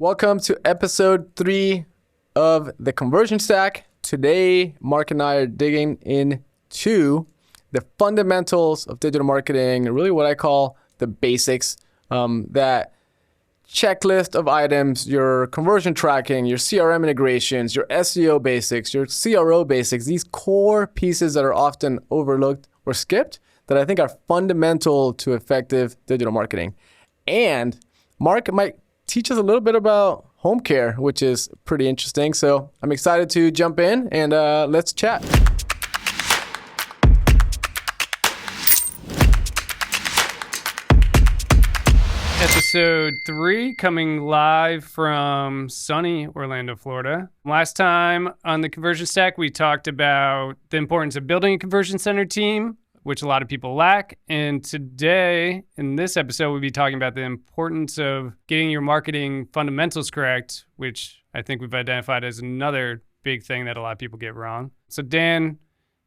Welcome to episode 3 of the Conversion Stack. Today, Mark and I are digging into the fundamentals of digital marketing, really what I call the basics, that checklist of items, your conversion tracking, your CRM integrations, your SEO basics, your CRO basics, these core pieces that are often overlooked or skipped that I think are fundamental to effective digital marketing. And Mark might teach us a little bit about home care, which is pretty interesting. So I'm excited to jump in and let's chat. Episode 3 coming live from sunny Orlando, Florida. Last time on the Conversion Stack, we talked about the importance of building a conversion center team, which a lot of people lack. And today, in this episode, we'll be talking about the importance of getting your marketing fundamentals correct, which I think we've identified as another big thing that a lot of people get wrong. So Dan,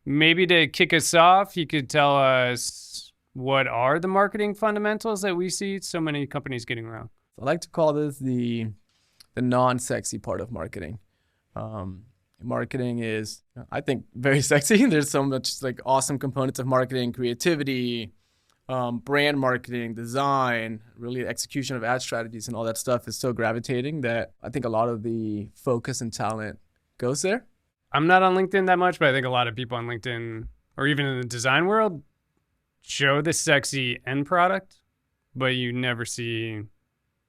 maybe to kick us off, you could tell us what are the marketing fundamentals that we see so many companies getting wrong? I like to call this the non-sexy part of marketing. Marketing is, I think, very sexy. There's so much like awesome components of marketing, creativity, brand marketing, design, really execution of ad strategies and all that stuff is so gravitating that I think a lot of the focus and talent goes there. I'm not on LinkedIn that much, but I think a lot of people on LinkedIn or even in the design world show the sexy end product, but you never see,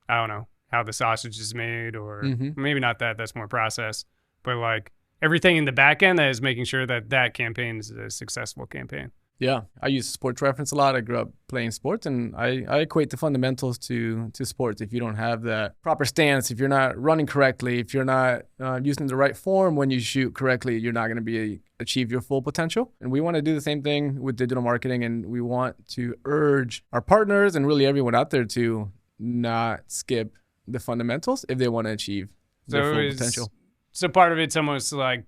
I don't know, how the sausage is made or maybe not that, that's more process, but like everything in the back end that is making sure that that campaign is a successful campaign. Yeah. I use sports reference a lot. I grew up playing sports and I equate the fundamentals to sports. If you don't have that proper stance, if you're not running correctly, if you're not using the right form when you shoot correctly, you're not going to achieve your full potential. And we want to do the same thing with digital marketing. And we want to urge our partners and really everyone out there to not skip the fundamentals if they want to achieve their full potential. So part of it's almost like,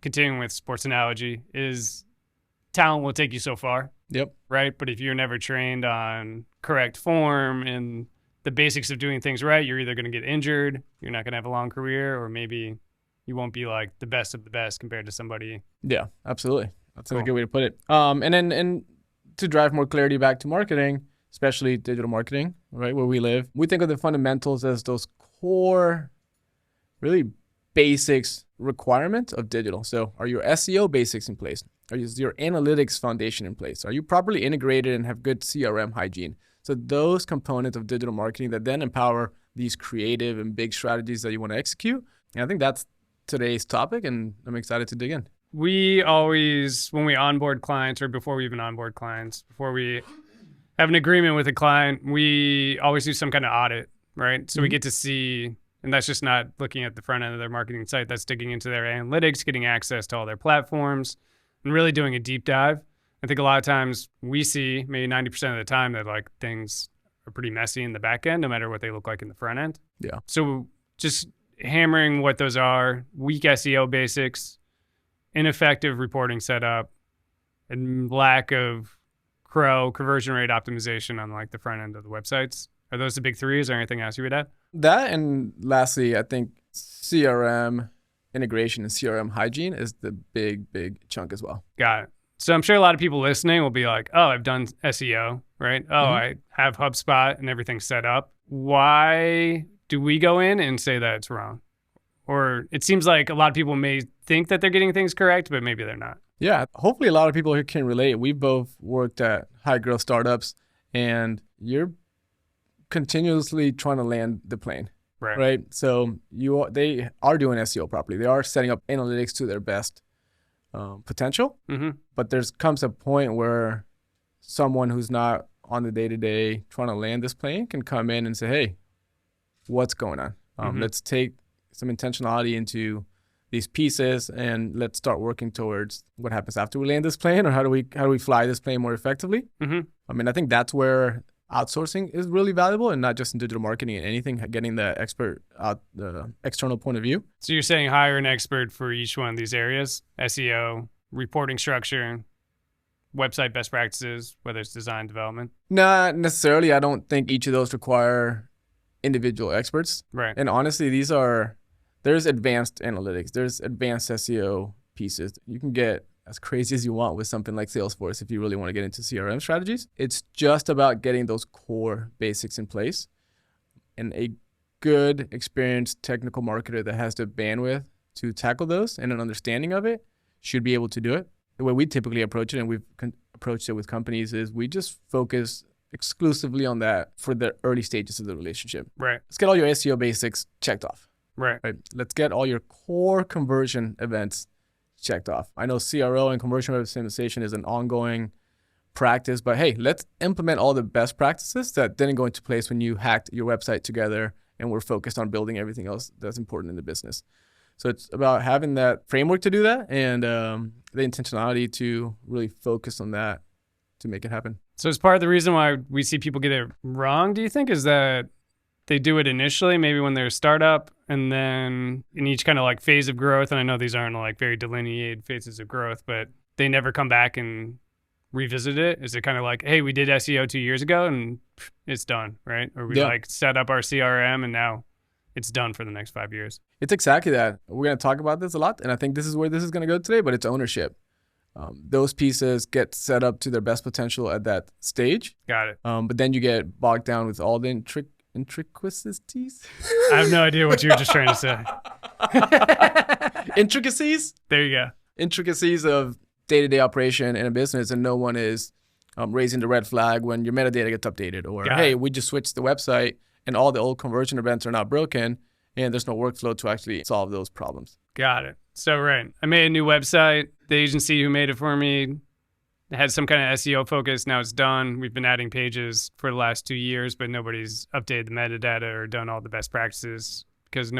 continuing with sports analogy is talent will take you so far. Yep. Right? But if you're never trained on correct form and the basics of doing things right, you're either going to get injured, you're not going to have a long career, or maybe you won't be like the best of the best compared to somebody. Yeah, absolutely. That's a good way to put it. And to drive more clarity back to marketing, especially digital marketing, right, where we live, we think of the fundamentals as those core, really basics requirement of digital. So are your SEO basics in place? Is your analytics foundation in place? Are you properly integrated and have good CRM hygiene? So those components of digital marketing that then empower these creative and big strategies that you want to execute. And I think that's today's topic, and I'm excited to dig in. We always, when we onboard clients or before we even onboard clients, before we have an agreement with a client, we always do some kind of audit, right? So we get to see, and that's just not looking at the front end of their marketing site, that's digging into their analytics, getting access to all their platforms, and really doing a deep dive. I think a lot of times we see maybe 90% of the time that like things are pretty messy in the back end, no matter what they look like in the front end. Yeah. So just hammering what those are: weak SEO basics, ineffective reporting setup, and lack of conversion rate optimization on like the front end of the websites. Are those the big three? Is there anything else you would add? That, and lastly, I think CRM integration and CRM hygiene is the big chunk as well. Got it. So I'm sure a lot of people listening will be like, oh, I've done SEO, right? Oh, I have HubSpot and everything's set up. Why do we go in and say that it's wrong? Or it seems like a lot of people may think that they're getting things correct, but maybe they're not. Yeah, hopefully a lot of people here can relate. We've both worked at high growth startups and you're continuously trying to land the plane. Right. So they are doing SEO properly. They are setting up analytics to their best potential. But there comes a point where someone who's not on the day-to-day trying to land this plane can come in and say, hey, what's going on? Let's take some intentionality into these pieces and let's start working towards what happens after we land this plane, or how do we fly this plane more effectively? I think that's where outsourcing is really valuable, and not just in digital marketing and anything, getting the expert out, the external point of view. So you're saying hire an expert for each one of these areas: SEO, reporting structure, website best practices, whether it's design, development? Not necessarily. I don't think each of those require individual experts. Right. And honestly, there's advanced analytics, there's advanced SEO pieces. You can get as crazy as you want with something like Salesforce if you really want to get into CRM strategies. It's just about getting those core basics in place. And a good, experienced technical marketer that has the bandwidth to tackle those and an understanding of it should be able to do it. The way we typically approach it, and we've approached it with companies, is we just focus exclusively on that for the early stages of the relationship. Right. Let's get all your SEO basics checked off. Right. Let's get all your core conversion events checked off. I know CRO and conversion rate optimization is an ongoing practice, but hey, let's implement all the best practices that didn't go into place when you hacked your website together and we're focused on building everything else that's important in the business. So it's about having that framework to do that and the intentionality to really focus on that to make it happen. So it's part of the reason why we see people get it wrong, do you think, is that they do it initially, maybe when they're a startup, and then in each kind of like phase of growth, and I know these aren't like very delineated phases of growth, but they never come back and revisit it? Is it kind of like, hey, we did SEO 2 years ago and it's done, right? Or we like set up our CRM and now it's done for the next 5 years? It's exactly that. We're going to talk about this a lot, and I think this is where this is going to go today, but it's ownership. Those pieces get set up to their best potential at that stage. Got it. But then you get bogged down with all the intricacies. I have no idea what you were just trying to say. Intricacies? There you go. Intricacies of day-to-day operation in a business, and no one is raising the red flag when your metadata gets updated, or hey, we just switched the website and all the old conversion events are now broken and there's no workflow to actually solve those problems. Got it. So, right. I made a new website. The agency who made it for me had some kind of SEO focus. Now it's done. We've been adding pages for the last 2 years, but nobody's updated the metadata or done all the best practices because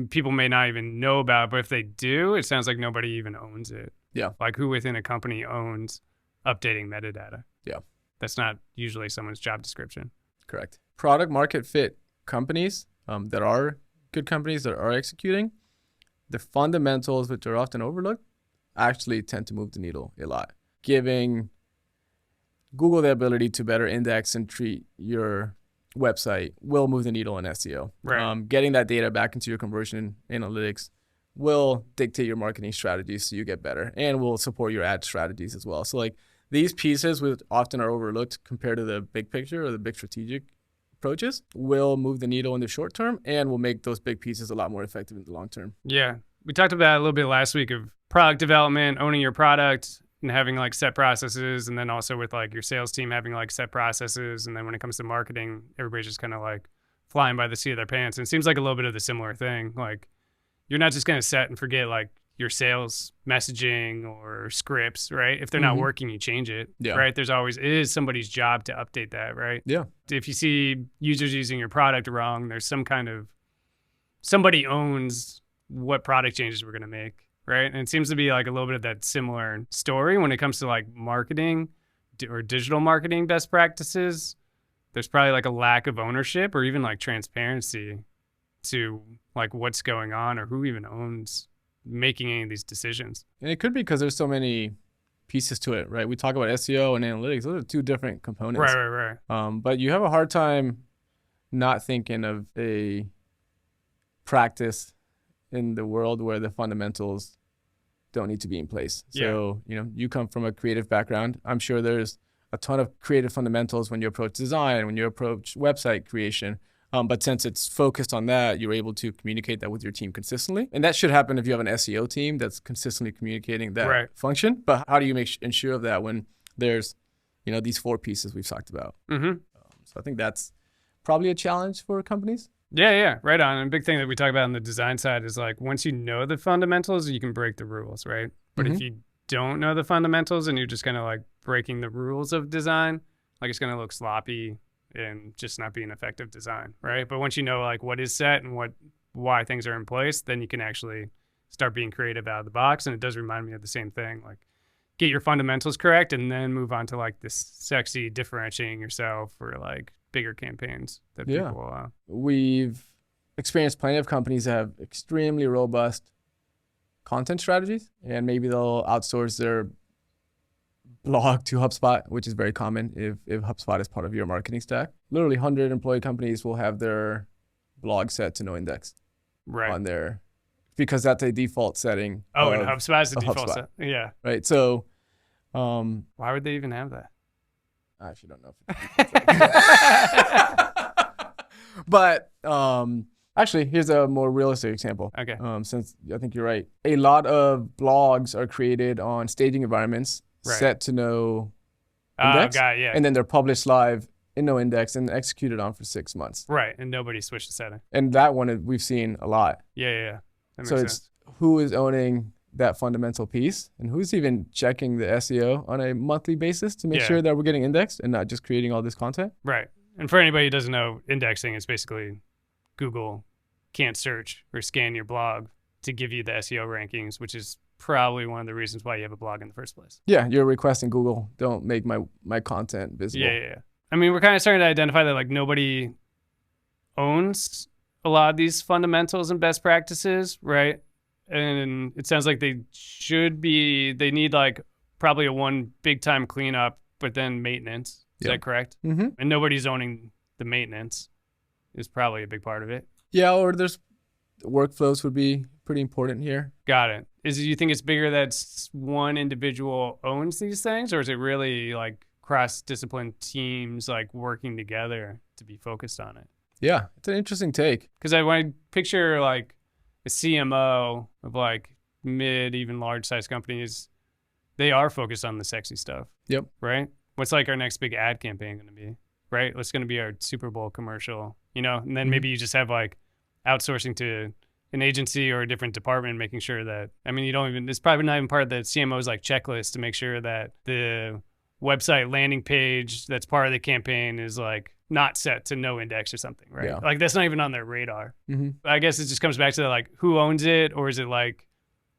people may not even know about it, but if they do, it sounds like nobody even owns it. Yeah. Like who within a company owns updating metadata? Yeah. That's not usually someone's job description. Correct. Product market fit companies that are good companies that are executing, the fundamentals, which are often overlooked, actually tend to move the needle a lot. Giving Google the ability to better index and treat your website will move the needle in SEO. Right. Getting that data back into your conversion analytics will dictate your marketing strategies so you get better, and will support your ad strategies as well. So like these pieces, which often are overlooked compared to the big picture or the big strategic approaches, will move the needle in the short term and will make those big pieces a lot more effective in the long term. Yeah. We talked about it a little bit last week of product development, owning your product and having like set processes, and then also with like your sales team having like set processes. And then when it comes to marketing, everybody's just kind of like flying by the seat of their pants. And it seems like a little bit of the similar thing. Like you're not just going to set and forget like your sales messaging or scripts, right? If they're not working, you change it, right? It is somebody's job to update that, right? Yeah. If you see users using your product wrong, there's somebody owns what product changes we're going to make, right? And it seems to be like a little bit of that similar story when it comes to like marketing or digital marketing best practices. There's probably like a lack of ownership or even like transparency to like what's going on or who even owns making any of these decisions. And it could be because there's so many pieces to it, right? We talk about SEO and analytics. Those are two different components. Right. But you have a hard time not thinking of a practice in the world where the fundamentals don't need to be in place. So, you come from a creative background. I'm sure there's a ton of creative fundamentals when you approach design, when you approach website creation. But since it's focused on that, you're able to communicate that with your team consistently. And that should happen if you have an SEO team that's consistently communicating that function. But how do you ensure of that when there's, these four pieces we've talked about? So I think that's probably a challenge for companies. Yeah, right on. And a big thing that we talk about on the design side is like once you know the fundamentals, you can break the rules, right? But if you don't know the fundamentals and you're just kind of like breaking the rules of design, like it's going to look sloppy and just not be an effective design, right? But once you know like what is set and why things are in place, then you can actually start being creative out of the box. And it does remind me of the same thing, like get your fundamentals correct and then move on to like this sexy differentiating yourself for like bigger campaigns that people we've experienced plenty of companies that have extremely robust content strategies, and maybe they'll outsource their blog to HubSpot, which is very common if HubSpot is part of your marketing stack. literally 100 employee companies will have their blog set to no index on there, because that's a default setting. Oh, and HubSpot is the default HubSpot. set. Yeah. Right. So, why would they even have that? I actually don't know if but actually, here's a more realistic example. Okay. Since I think you're right, a lot of blogs are created on staging environments set to no index, and then they're published live in no index and executed on for 6 months. Right, and nobody switched the setting. And that one we've seen a lot. Yeah. That makes so sense. It's who is owning that fundamental piece, and who's even checking the SEO on a monthly basis to make sure that we're getting indexed and not just creating all this content. Right. And for anybody who doesn't know, indexing is basically Google can't search or scan your blog to give you the SEO rankings, which is probably one of the reasons why you have a blog in the first place. Yeah, you're requesting Google, don't make my content visible. Yeah. I mean, we're kind of starting to identify that like nobody owns a lot of these fundamentals and best practices, right? And it sounds like they need like probably a one big time cleanup, but then maintenance. Is that correct? Mm-hmm. And nobody's owning the maintenance is probably a big part of it. Yeah, or there's workflows would be pretty important here. Got it. You think it's bigger that one individual owns these things, or is it really like cross-discipline teams like working together to be focused on it? Yeah, it's an interesting take. Because when I picture like a CMO of like mid, even large size companies, they are focused on the sexy stuff. Yep. Right? What's like our next big ad campaign going to be? Right? What's going to be our Super Bowl commercial? And then maybe you just have like outsourcing to an agency or a different department, making sure that, it's probably not even part of the CMO's like checklist to make sure that the website landing page that's part of the campaign is like not set to no index or something, right? Yeah. Like that's not even on their radar. Mm-hmm. I guess it just comes back to like who owns it, or is it like,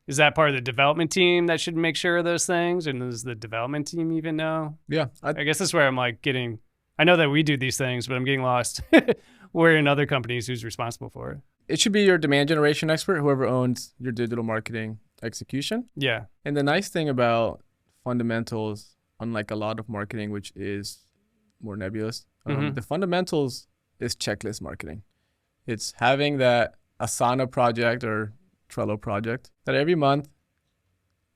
is that part of the development team that should make sure of those things? And does the development team even know? Yeah. I guess that's where I'm like I know that we do these things, but I'm getting lost. Where in other companies, who's responsible for it? It should be your demand generation expert, whoever owns your digital marketing execution. Yeah. And the nice thing about fundamentals, unlike a lot of marketing, which is more nebulous, the fundamentals is checklist marketing. It's having that Asana project or Trello project that every month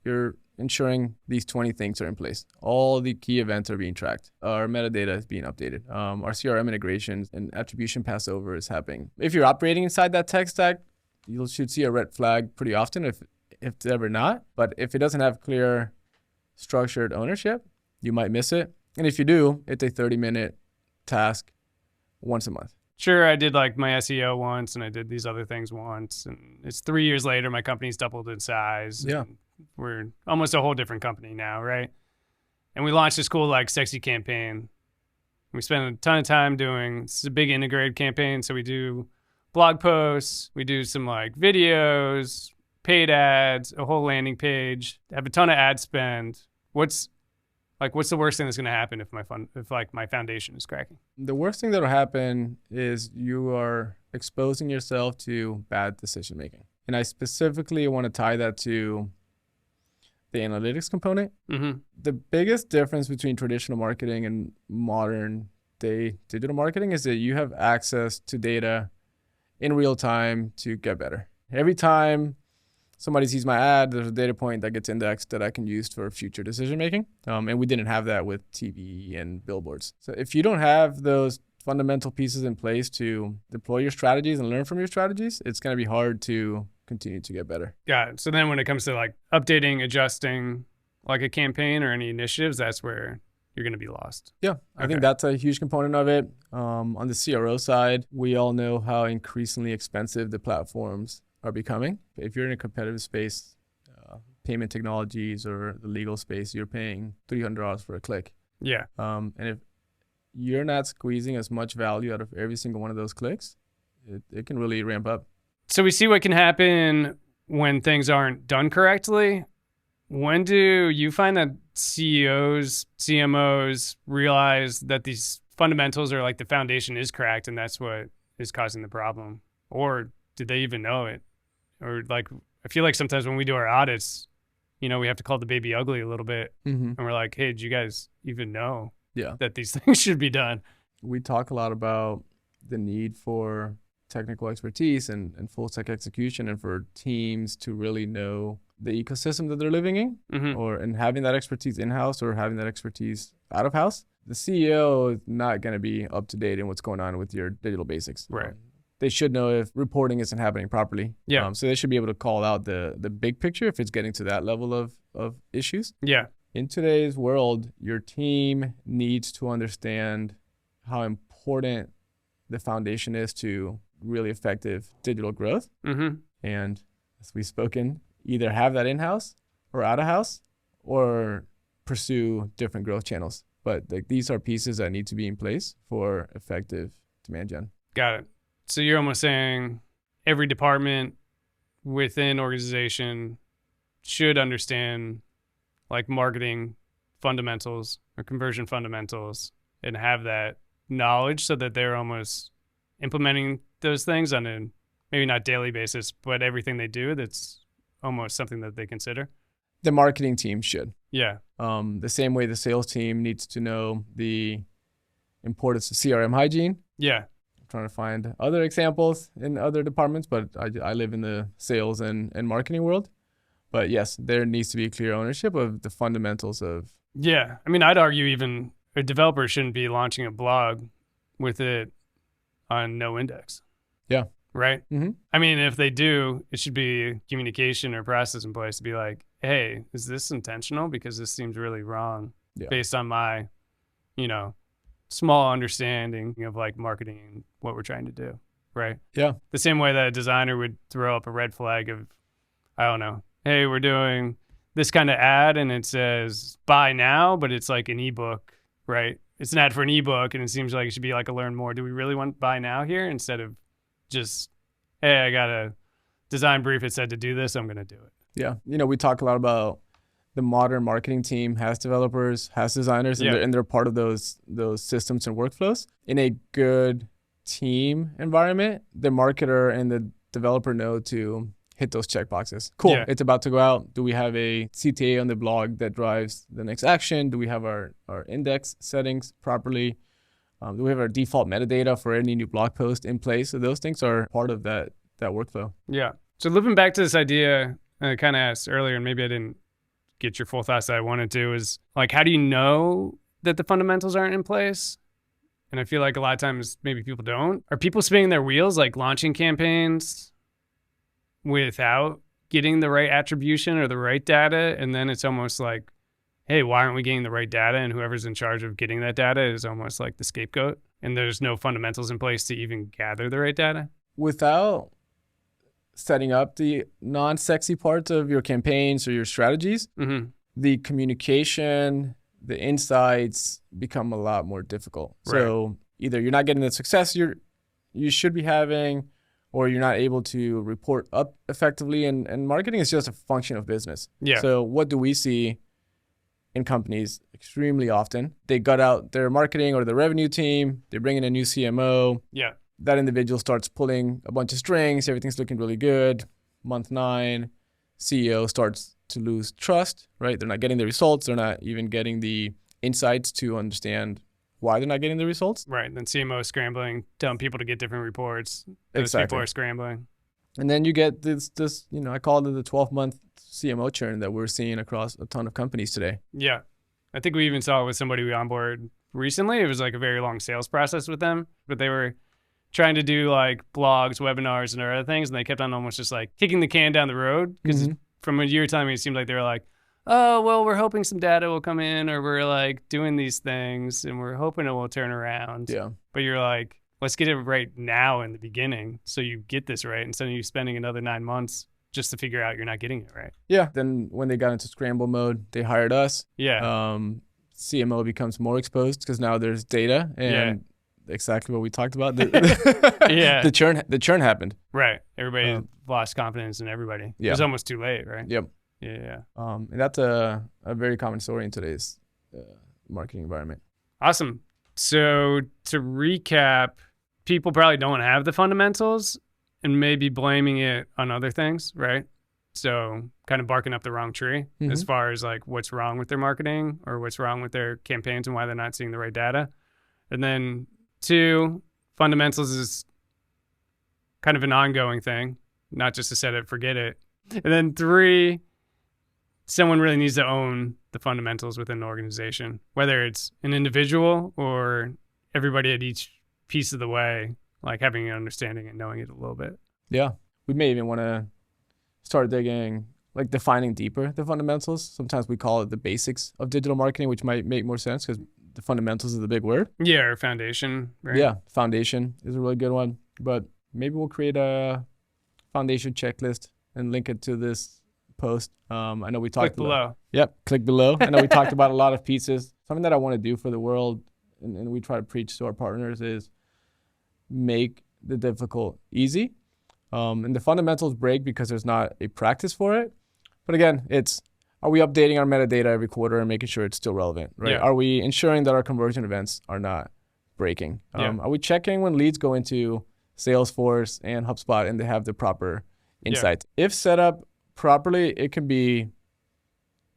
you're ensuring these 20 things are in place. All the key events are being tracked. Our metadata is being updated. Our CRM integrations and attribution passover is happening. If you're operating inside that tech stack, you should see a red flag pretty often if it's ever not. But if it doesn't have clear structured ownership, you might miss it. And if you do, it's a 30-minute task once a month. Sure, I did like my SEO once and I did these other things once. And it's 3 years later, my company's doubled in size. Yeah. We're almost a whole different company now, right? And we launched this cool, like, sexy campaign. We spent a ton of time it's a big integrated campaign. So we do blog posts, we do some, like, videos, paid ads, a whole landing page, have a ton of ad spend. What's the worst thing that's going to happen if my foundation is cracking? The worst thing that'll happen is you are exposing yourself to bad decision making. And I specifically want to tie that to the analytics component. Mm-hmm. The biggest difference between traditional marketing and modern day digital marketing is that you have access to data in real time to get better. Every time somebody sees my ad, there's a data point that gets indexed that I can use for future decision making. And we didn't have that with TV and billboards. So if you don't have those fundamental pieces in place to deploy your strategies and learn from your strategies, it's going to be hard to continue to get better. Got it. So then when it comes to like updating, adjusting like a campaign or any initiatives, that's where you're going to be lost. Yeah, I think that's a huge component of it. On the CRO side, we all know how increasingly expensive the platforms are becoming. If you're in a competitive space, payment technologies or the legal space, you're paying $300 for a click. Yeah. And if you're not squeezing as much value out of every single one of those clicks, it can really ramp up. So we see what can happen when things aren't done correctly. When do you find that CEOs, CMOs realize that these fundamentals are like the foundation is cracked and that's what is causing the problem? Or did they even know it? Or like, I feel like sometimes when we do our audits, we have to call the baby ugly a little bit. Mm-hmm. And we're like, hey, did you guys even know that these things should be done? we talk a lot about the need for technical expertise and full stack execution, and for teams to really know the ecosystem that they're living in, and having that expertise in-house or having that expertise out of house. The CEO is not going to be up to date in what's going on with your digital basics. Right. They should know if reporting isn't happening properly. Yeah. So they should be able to call out the big picture if it's getting to that level of issues. Yeah. In today's world, your team needs to understand how important the foundation is to really effective digital growth. And as we've spoken, either have that in-house or out-of-house, or pursue different growth channels. But like, these are pieces that need to be in place for effective demand gen. Got it. So you're almost saying every department within organization should understand like marketing fundamentals or conversion fundamentals and have that knowledge so that they're almost implementing those things on a maybe not daily basis, but everything they do, that's almost something that they consider. The marketing team should. Yeah. The same way the sales team needs to know the importance of CRM hygiene. Yeah. I'm trying to find other examples in other departments, but I live in the sales and marketing world. But yes, there needs to be clear ownership of the fundamentals of. Yeah. I mean, I'd argue even a developer shouldn't be launching a blog with it on no index. Yeah. Right? I mean, if they do, it should be communication or process in place to be like, hey, is this intentional? Because this seems really wrong based on my, small understanding of like marketing and what we're trying to do. Right? Yeah. The same way that a designer would throw up a red flag of, I don't know, hey, we're doing this kind of ad and it says buy now, but it's like an ebook, right? It's an ad for an ebook and it seems like it should be like a learn more. Do we really want buy now here instead of just, hey, I got a design brief. It said to do this. I'm going to do it. Yeah. We talk a lot about the modern marketing team has developers, has designers, and they're part of those systems and workflows. In a good team environment, the marketer and the developer know to hit those checkboxes. Cool. Yeah. It's about to go out. Do we have a CTA on the blog that drives the next action? Do we have our index settings properly? Do we have our default metadata for any new blog post in place? So those things are part of that workflow. Yeah. So looping back to this idea, I kind of asked earlier, and maybe I didn't get your full thoughts that I wanted to, is like, how do you know that the fundamentals aren't in place? And I feel like a lot of times maybe people don't. Are people spinning their wheels, like launching campaigns without getting the right attribution or the right data? And then it's almost like, hey, why aren't we getting the right data? And whoever's in charge of getting that data is almost like the scapegoat. And there's no fundamentals in place to even gather the right data. Without setting up the non-sexy parts of your campaigns or your strategies, the communication, the insights become a lot more difficult. Right. So either you're not getting the success you should be having, or you're not able to report up effectively. And marketing is just a function of business. Yeah. So what do we see in companies extremely often? They gut out their marketing or the revenue team. They bring in a new CMO. Yeah. That individual starts pulling a bunch of strings. Everything's looking really good. Month 9, CEO starts to lose trust, right? They're not getting the results. They're not even getting the insights to understand why they're not getting the results. Right. Then CMO is scrambling, telling people to get different reports. Those people are scrambling. And then you get this, I call it the 12-month CMO churn that we're seeing across a ton of companies today. Yeah. I think we even saw it with somebody we onboarded recently. It was like a very long sales process with them, but they were trying to do like blogs, webinars, and other things. And they kept on almost just like kicking the can down the road. Because from what you were telling me, it seemed like they were like, oh, well, we're hoping some data will come in, or we're like doing these things and we're hoping it will turn around. Yeah. But you're like, let's get it right now in the beginning so you get this right instead of you spending another 9 months just to figure out you're not getting it right. Yeah. Then when they got into scramble mode, they hired us. Yeah. CMO becomes more exposed because now there's data and exactly what we talked about. The churn happened. Right. Everybody lost confidence in everybody. Yeah. It was almost too late, right? Yep. Yeah. And that's a very common story in today's marketing environment. Awesome. So to recap, people probably don't have the fundamentals and maybe blaming it on other things, right? So kind of barking up the wrong tree as far as like what's wrong with their marketing or what's wrong with their campaigns and why they're not seeing the right data. And then 2, fundamentals is kind of an ongoing thing, not just to set it, forget it. And then 3, someone really needs to own the fundamentals within an organization, whether it's an individual or everybody at each piece of the way, like having an understanding and knowing it a little bit. Yeah. We may even want to start digging, like defining deeper the fundamentals. Sometimes we call it the basics of digital marketing, which might make more sense because the fundamentals is the big word. Yeah, or foundation. Right? Yeah, foundation is a really good one. But maybe we'll create a foundation checklist and link it to this post. I know we talked click below. Yep, click below. I know we talked about a lot of pieces. Something that I want to do for the world, and we try to preach to our partners, is make the difficult easy. And the fundamentals break because there's not a practice for it. But again, are we updating our metadata every quarter and making sure it's still relevant, right? Yeah. Are we ensuring that our conversion events are not breaking? Are we checking when leads go into Salesforce and HubSpot and they have the proper insights? Yeah. If set up properly, it can be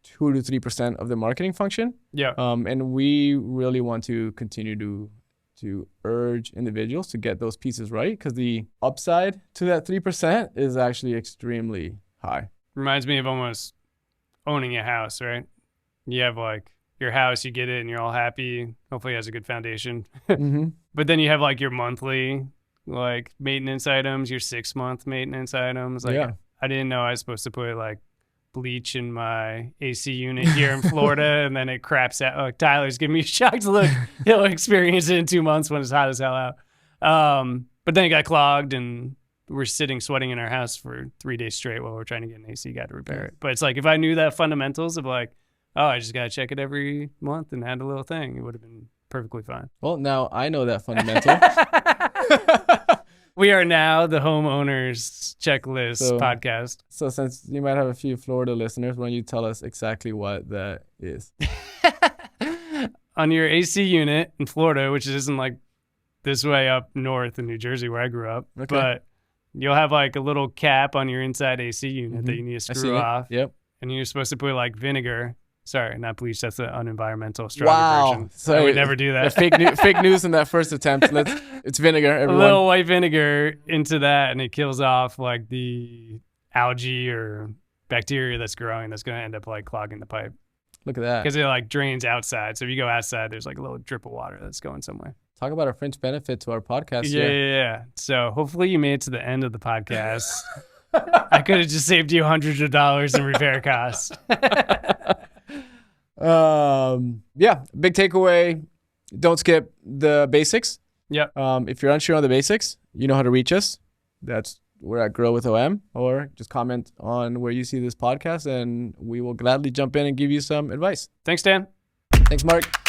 2 to 3% of the marketing function. Yeah. And we really want to continue to urge individuals to get those pieces right, because the upside to that 3% is actually extremely high. Reminds me of almost owning a house, right? You have like your house, you get it and you're all happy. Hopefully it has a good foundation. Mm-hmm. But then you have like your monthly like maintenance items, your 6-month maintenance items. Like I didn't know I was supposed to put like bleach in my AC unit here in Florida, and then it craps out. Oh, Tyler's giving me a shocked look. He'll experience it in 2 months when it's hot as hell out. But then it got clogged, and we're sweating in our house for 3 days straight while we're trying to get an AC guy to repair it. But it's like, if I knew that fundamentals of like, oh, I just got to check it every month and add a little thing, it would have been perfectly fine. Well, now I know that fundamental. We are now the homeowners checklist podcast. So since you might have a few Florida listeners, why don't you tell us exactly what that is? On your AC unit in Florida, which isn't like this way up north in New Jersey where I grew up, but you'll have like a little cap on your inside AC unit that you need to screw off. Yep. And you're supposed to put like vinegar. Sorry, not bleach. That's the unenvironmental stronger version. So I would never do that. Fake news in that first attempt. It's vinegar, everyone. A little white vinegar into that, and it kills off like the algae or bacteria that's growing that's going to end up like clogging the pipe. Look at that. Because it like drains outside. So if you go outside, there's like a little drip of water that's going somewhere. Talk about a fringe benefit to our podcast. Yeah. So hopefully you made it to the end of the podcast. I could have just saved you hundreds of dollars in repair costs. Big takeaway, don't skip the basics. Yep. If you're unsure on the basics, you know how to reach us. We're at Grow with OM, or just comment on where you see this podcast and we will gladly jump in and give you some advice. Thanks, Dan. Thanks, Mark.